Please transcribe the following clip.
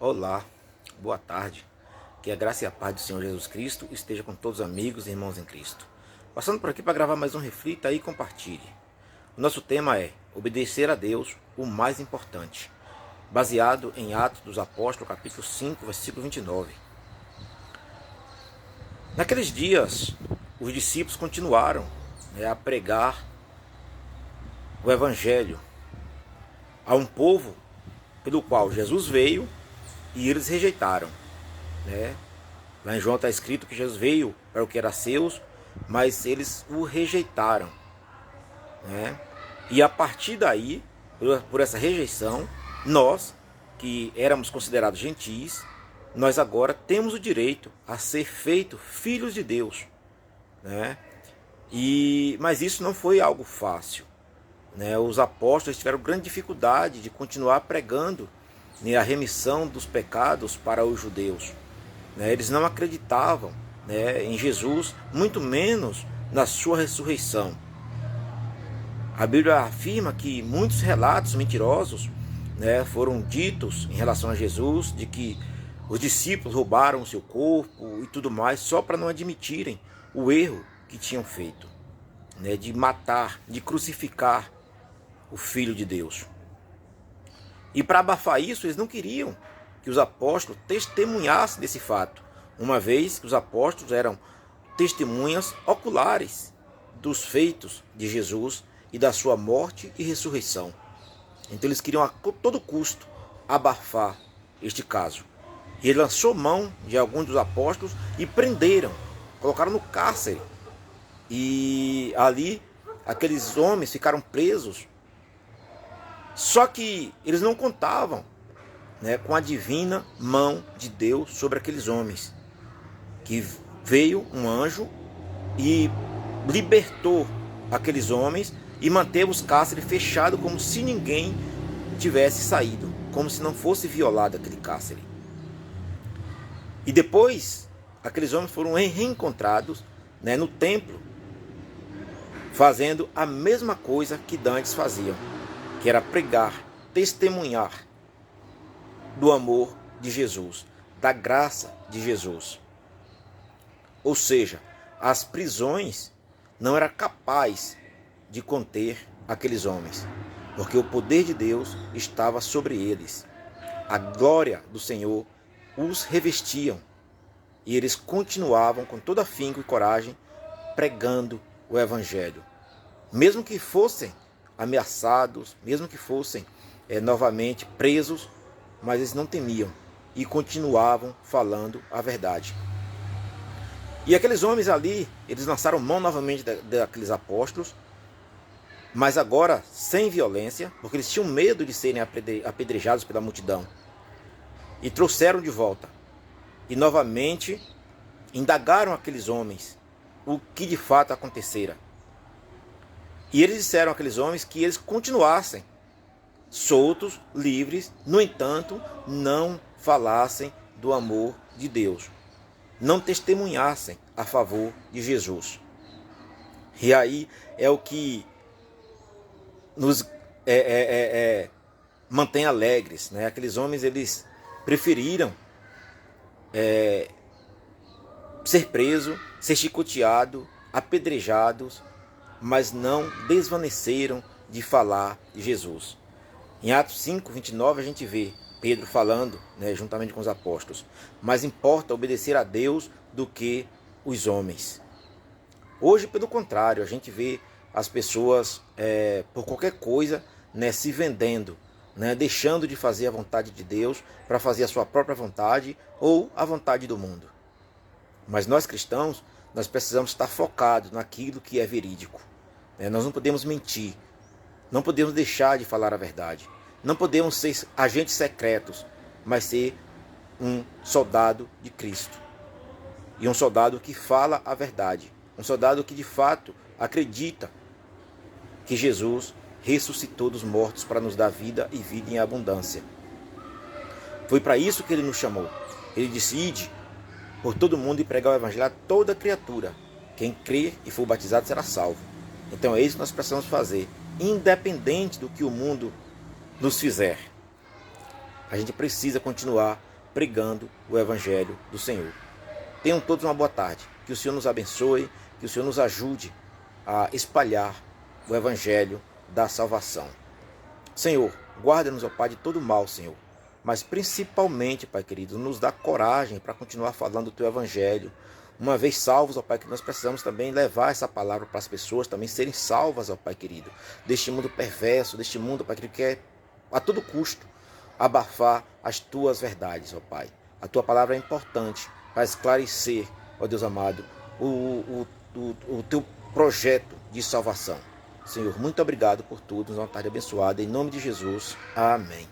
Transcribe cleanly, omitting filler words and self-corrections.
Olá, boa tarde. Que a graça e a paz do Senhor Jesus Cristo esteja com todos os amigos e irmãos em Cristo. Passando por aqui para gravar mais um Reflita e Compartilhe. O nosso tema é Obedecer a Deus, o mais importante, baseado em Atos dos Apóstolos, capítulo 5, versículo 29. Naqueles dias, os discípulos continuaram a pregar o Evangelho a um povo pelo qual Jesus veio e eles rejeitaram. Lá em João está escrito que Jesus veio para o que era seus, mas eles o rejeitaram. E a partir daí, por essa rejeição, nós, que éramos considerados gentis, nós agora temos o direito a ser feitos filhos de Deus. Mas isso não foi algo fácil. Os apóstolos tiveram grande dificuldade de continuar pregando a remissão dos pecados para os judeus. Eles não acreditavam em Jesus, muito menos na sua ressurreição. A Bíblia afirma que muitos relatos mentirosos foram ditos em relação a Jesus, de que os discípulos roubaram o seu corpo e tudo mais, só para não admitirem o erro que tinham feito, de matar, de crucificar o Filho de Deus. E para abafar isso, eles não queriam que os apóstolos testemunhassem desse fato, uma vez que os apóstolos eram testemunhas oculares dos feitos de Jesus e da sua morte e ressurreição. Então eles queriam a todo custo abafar este caso. E ele lançou mão de alguns dos apóstolos e prenderam, colocaram no cárcere. E ali aqueles homens ficaram presos. Só que eles não contavam com a divina mão de Deus sobre aqueles homens. Que veio um anjo e libertou aqueles homens e manteve os cárceres fechados como se ninguém tivesse saído, como se não fosse violado aquele cárcere. E depois, aqueles homens foram reencontrados no templo, fazendo a mesma coisa que dantes faziam, que era pregar, testemunhar do amor de Jesus, da graça de Jesus. Ou seja, as prisões não eram capazes de conter aqueles homens, porque o poder de Deus estava sobre eles. A glória do Senhor os revestiam e eles continuavam com todo afinco e coragem pregando o Evangelho. Mesmo que fossem ameaçados, mesmo que fossem novamente presos, mas eles não temiam e continuavam falando a verdade. E aqueles homens ali, eles lançaram mão novamente daqueles apóstolos, mas agora sem violência, porque eles tinham medo de serem apedrejados pela multidão. E trouxeram de volta. E novamente indagaram aqueles homens o que de fato acontecera. E eles disseram àqueles homens que eles continuassem soltos, livres, no entanto, não falassem do amor de Deus, não testemunhassem a favor de Jesus. E aí é o que nos mantém alegres. Aqueles homens, eles preferiram ser presos, ser chicoteados, apedrejados, mas não desvaneceram de falar de Jesus. Em Atos 5, 29, a gente vê Pedro falando, juntamente com os apóstolos: mais importa obedecer a Deus do que os homens. Hoje, pelo contrário, a gente vê as pessoas, por qualquer coisa, se vendendo, deixando de fazer a vontade de Deus para fazer a sua própria vontade ou a vontade do mundo. Mas nós cristãos, nós precisamos estar focados naquilo que é verídico. Nós não podemos mentir, não podemos deixar de falar a verdade, não podemos ser agentes secretos, mas ser um soldado de Cristo. E um soldado que fala a verdade, um soldado que de fato acredita que Jesus ressuscitou dos mortos para nos dar vida e vida em abundância. Foi para isso que ele nos chamou. Ele disse: ide por todo mundo e pregar o evangelho a toda criatura. Quem crer e for batizado será salvo. Então é isso que nós precisamos fazer, independente do que o mundo nos fizer. A gente precisa continuar pregando o Evangelho do Senhor. Tenham todos uma boa tarde. Que o Senhor nos abençoe, que o Senhor nos ajude a espalhar o Evangelho da salvação. Senhor, guarda-nos, ó Pai, de todo mal, Senhor. Mas principalmente, Pai querido, nos dá coragem para continuar falando do Teu Evangelho. Uma vez salvos, ó Pai, que nós precisamos também levar essa palavra para as pessoas também serem salvas, ó Pai querido, deste mundo perverso, deste mundo, ó Pai querido, que é a todo custo abafar as Tuas verdades, ó Pai. A Tua palavra é importante para esclarecer, ó Deus amado, o Teu projeto de salvação. Senhor, muito obrigado por tudo. Uma tarde abençoada. Em nome de Jesus. Amém.